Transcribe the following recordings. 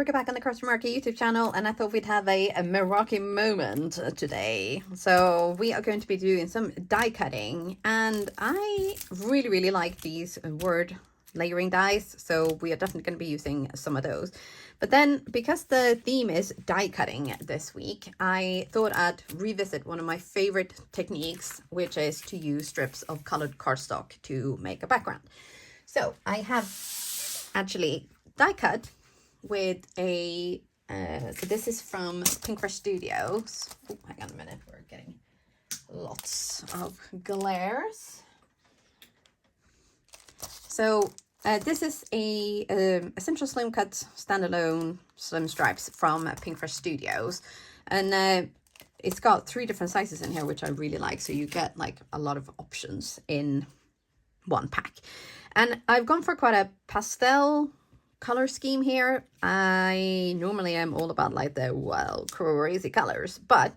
Erica back on the Crafty Meraki YouTube channel, and I thought we'd have a Meraki moment today. So we are going to be doing some die cutting, and I really like these word layering dies, so we are definitely going to be using some of those. But then, because the theme is die cutting this week, I thought I'd revisit one of my favorite techniques, which is to use strips of colored cardstock to make a background. So I have actually die cut with a so this is from Pinkfresh Studios. Oh, hang on a minute, we're getting lots of glares. So this is a Essential Slim Cut standalone slim stripes from Pinkfresh Studios, and it's got 3 different sizes in here, which I really like, so you get like a lot of options in one pack. And I've gone for quite a pastel color scheme here. I normally am all about like the crazy colors, but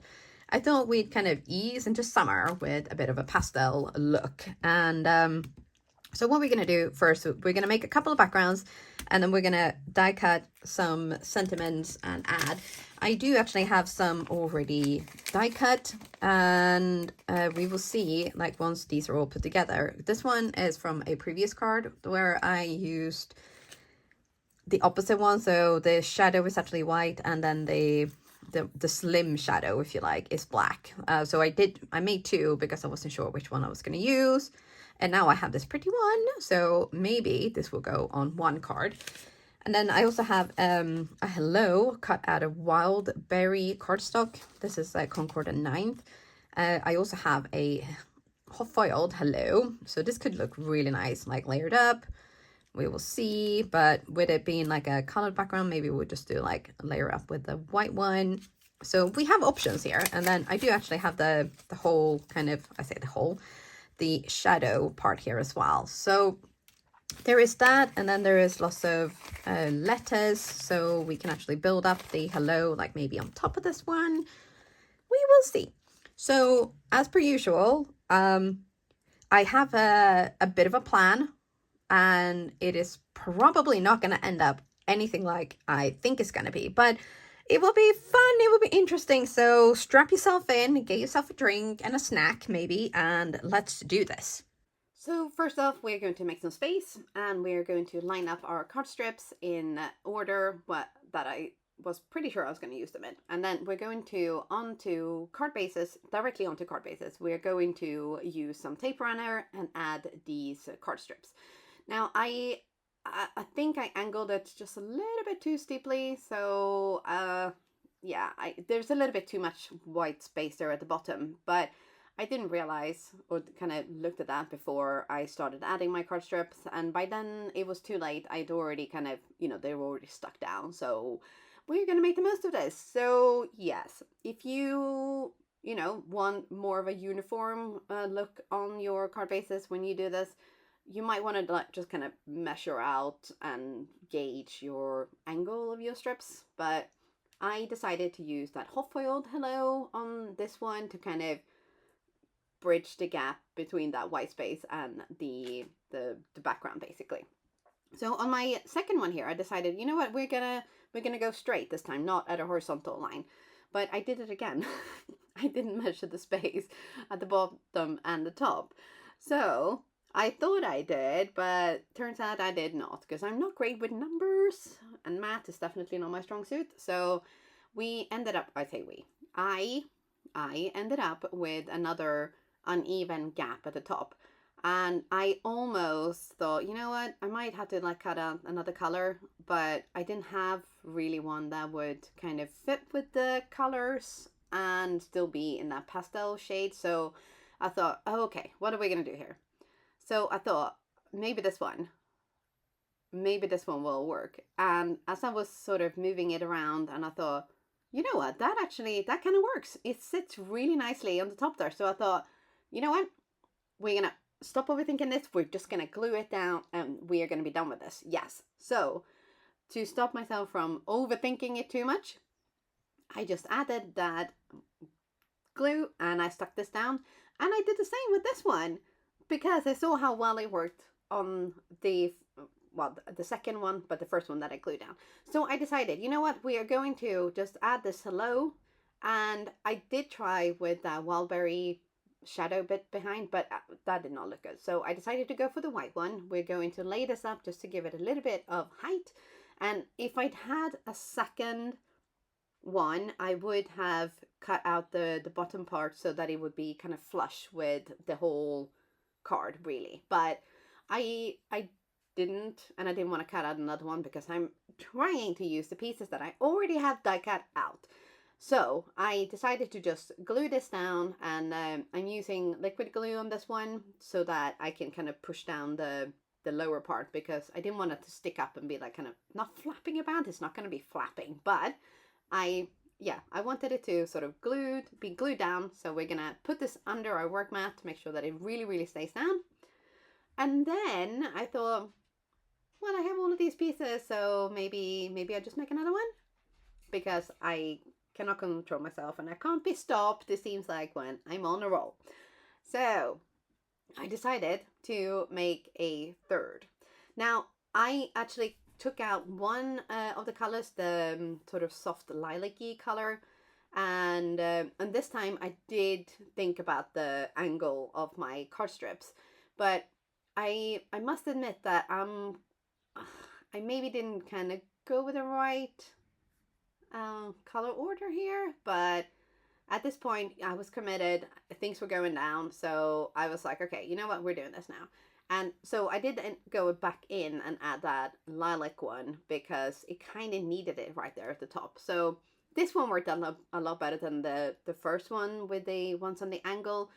I thought we'd kind of ease into summer with a bit of a pastel look. And so what we're going to do first, we're going to make a couple of backgrounds, and then we're going to die cut some sentiments and add. I do actually have some already die cut, and we will see like once these are all put together. This one is from a previous card where I used the opposite one, so the shadow is actually white, and then the slim shadow, if you like, is black. So I made 2 because I wasn't sure which one I was going to use, and now I have this pretty one, so maybe this will go on one card. And then I also have a hello cut out of wild berry cardstock. This is a Concord and 9th. I also have a hot foiled hello, so this could look really nice, like layered up. We will see, but with it being like a colored background, maybe we'll just do like a layer up with the white one. So we have options here. And then I do actually have the whole kind of, the shadow part here as well. So there is that, and then there is lots of letters, so we can actually build up the hello, like maybe on top of this one. We will see. So as per usual, I have a bit of a plan, and it is probably not going to end up anything like I think it's going to be, but it will be fun, it will be interesting. So strap yourself in, get yourself a drink and a snack maybe, and let's do this. So first off, we're going to make some space, and we're going to line up our card strips in order that I was pretty sure I was going to use them in. And then we're going to directly onto card bases. We're going to use some tape runner and add these card strips. Now I think I angled it just a little bit too steeply, so yeah, there's a little bit too much white space there at the bottom, but I didn't realize or kind of looked at that before I started adding my card strips, and by then it was too late. I'd already kind of, they were already stuck down, so we're going to make the most of this. So yes, if you want more of a uniform look on your card bases when you do this, you might want to like just kind of measure out and gauge your angle of your strips. But I decided to use that hot foiled hello on this one to kind of bridge the gap between that white space and the background, basically. So on my second one here, I decided, you know what, we're gonna go straight this time, not at a horizontal line. But I did it again. I didn't measure the space at the bottom and the top. So I thought I did, but turns out I did not, because I'm not great with numbers, and math is definitely not my strong suit. So we ended up, I ended up with another uneven gap at the top, and I almost thought, you know what, I might have to like cut out another color, but I didn't have really one that would kind of fit with the colors and still be in that pastel shade. So I thought, oh, okay, what are we gonna do here? So I thought maybe this one will work. And as I was sort of moving it around, and I thought, you know what, that kind of works. It sits really nicely on the top there. So I thought, you know what, we're going to stop overthinking this. We're just going to glue it down, and we are going to be done with this. Yes. So to stop myself from overthinking it too much, I just added that glue and I stuck this down, and I did the same with this one, because I saw how well it worked on the well, the second one, but the first one that I glued down. So I decided, you know what, we are going to just add this hello. And I did try with that wildberry shadow bit behind, but that did not look good. So I decided to go for the white one. We're going to lay this up just to give it a little bit of height. And if I'd had a second one, I would have cut out the bottom part so that it would be kind of flush with the whole card, really. But I didn't, and I didn't want to cut out another one because I'm trying to use the pieces that I already have die cut out. So I decided to just glue this down, and I'm using liquid glue on this one so that I can kind of push down the lower part, because I didn't want it to stick up and be like kind of not flapping about. It's not going to be flapping, but I wanted it to sort of be glued down. So we're gonna put this under our work mat to make sure that it really stays down. And then I thought, well, I have all of these pieces, so maybe I just make another one, because I cannot control myself and I can't be stopped, it seems like, when I'm on a roll. So I decided to make a third. Now, I actually took out one of the colors, the sort of soft lilac-y color, and this time I did think about the angle of my card strips, but I must admit that I maybe didn't kind of go with the right color order here, but at this point I was committed. Things were going down, so I was like, okay, you know what, we're doing this now. And so I did go back in and add that lilac one because it kind of needed it right there at the top. So this one worked a lot better than the first one with the ones on the angle.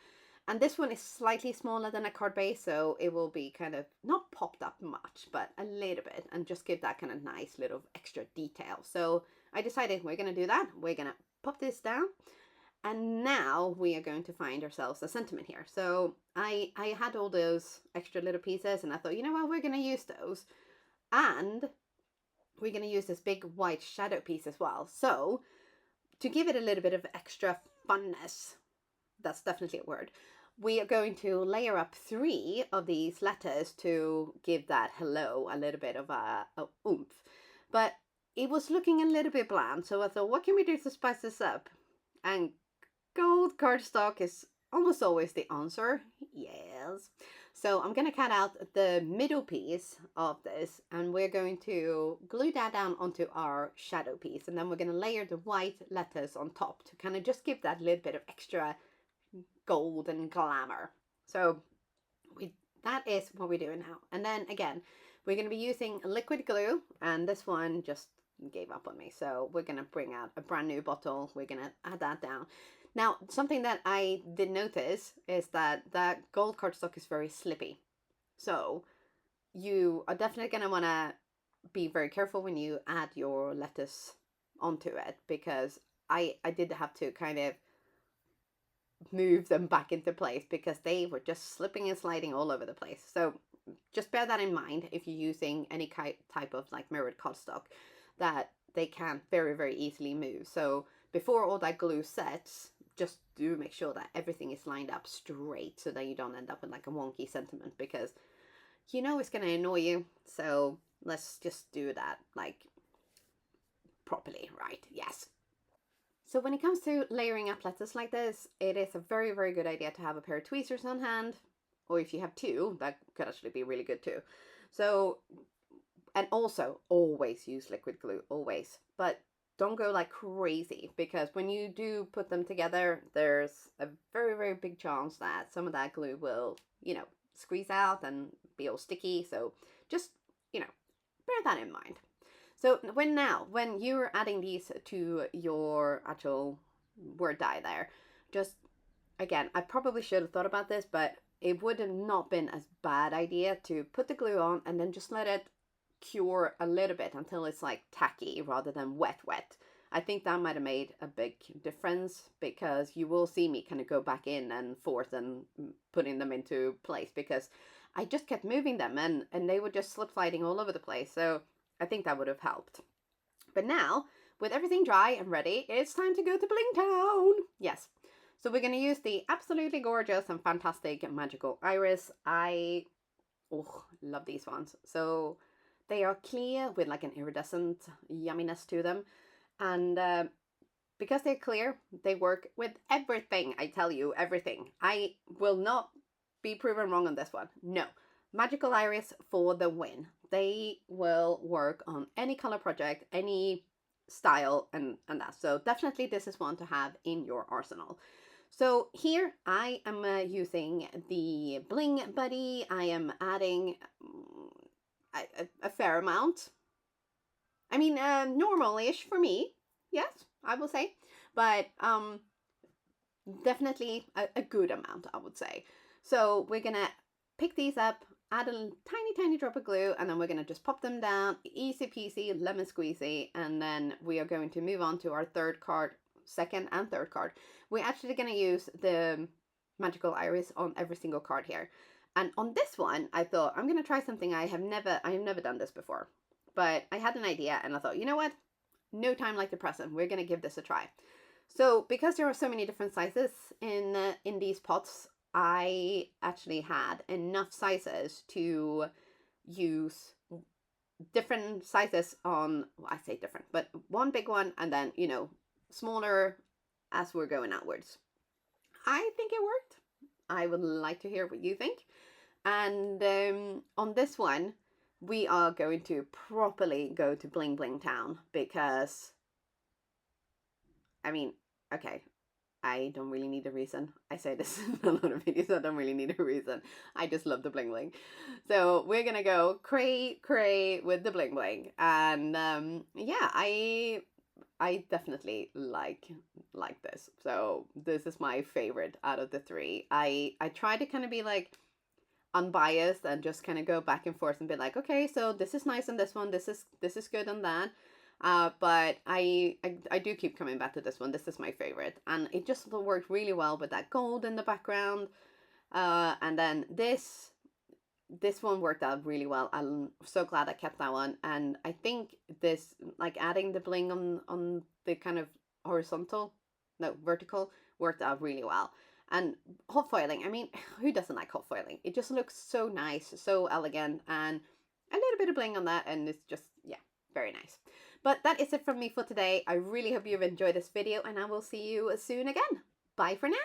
And this one is slightly smaller than a card base, so it will be kind of not popped up much, but a little bit, and just give that kind of nice little extra detail. So I decided we're going to do that. We're going to pop this down. And now we are going to find ourselves a sentiment here. So I had all those extra little pieces, and I thought, you know what, we're going to use those. And we're going to use this big white shadow piece as well. So to give it a little bit of extra funness, that's definitely a word, we are going to layer up 3 of these letters to give that hello a little bit of a oomph. But it was looking a little bit bland, so I thought, what can we do to spice this up? And gold cardstock is almost always the answer. Yes. So I'm going to cut out the middle piece of this, and we're going to glue that down onto our shadow piece, and then we're going to layer the white letters on top to kind of just give that little bit of extra gold and glamour. So that is what we're doing now. And then again, we're going to be using liquid glue, and this one just gave up on me, so we're going to bring out a brand new bottle. We're going to add that down. Now, something that I did notice is that gold cardstock is very slippy, so you are definitely going to want to be very careful when you add your lettuce onto it, because I did have to kind of move them back into place because they were just slipping and sliding all over the place. So just bear that in mind if you're using any type of like mirrored cardstock, that they can very easily move. So before all that glue sets, just do make sure that everything is lined up straight so that you don't end up with like a wonky sentiment, because you know it's going to annoy you. So let's just do that like properly, right? Yes. So when it comes to layering up letters like this, it is a very good idea to have a pair of tweezers on hand, or if you have 2, that could actually be really good too. So, and also always use liquid glue, always, but don't go like crazy, because when you do put them together, there's a very big chance that some of that glue will, you know, squeeze out and be all sticky. So just, you know, bear that in mind. So when you're adding these to your actual word die there, just, again, I probably should have thought about this, but it would have not been as bad idea to put the glue on and then just let it cure a little bit until it's like tacky rather than wet. I think that might have made a big difference, because you will see me kind of go back in and forth and putting them into place, because I just kept moving them and they were just slip sliding all over the place. So I think that would have helped. But now, with everything dry and ready, it's time to go to Bling Town. Yes. So we're going to use the absolutely gorgeous and fantastic magical iris. I love these ones. So They are clear with like an iridescent yumminess to them. And because they're clear, they work with everything. I tell you, everything. I will not be proven wrong on this one. No. Magical Iris for the win. They will work on any color project, any style, and that. So definitely this is one to have in your arsenal. So here I am using the Bling Buddy. I am adding a fair amount. I mean, normal-ish for me. Yes, I will say. But definitely a good amount, I would say. So we're going to pick these up, add a tiny, tiny drop of glue, and then we're going to just pop them down. Easy peasy, lemon squeezy. And then we are going to move on to our third card, second and third card. We're actually going to use the Magical Iris on every single card here. And on this one, I thought, I'm going to try something I have never done this before. But I had an idea and I thought, you know what? No time like the present. We're going to give this a try. So because there are so many different sizes in these pots, I actually had enough sizes to use different sizes on, well, I say different, but one big one and then, you know, smaller as we're going outwards. I think it worked. I would like to hear what you think. And on this one, we are going to properly go to Bling Bling Town because, I mean, okay, I don't really need a reason. I say this in a lot of videos, I don't really need a reason. I just love the bling bling. So we're gonna go cray with the bling bling. And yeah, I definitely like this. So this is my favorite out of the three. I try to kind of be like unbiased and just kind of go back and forth and be like, okay, so this is nice on this one, this is good on that. But I do keep coming back to this one. This is my favorite, and it just worked really well with that gold in the background. And then this one worked out really well. I'm so glad I kept that one, and I think this, like adding the bling on the kind of vertical, worked out really well. And hot foiling, I mean, who doesn't like hot foiling? It just looks so nice, so elegant, and a little bit of bling on that, and it's just, yeah, very nice. But that is it from me for today. I really hope you've enjoyed this video, and I will see you soon again. Bye for now.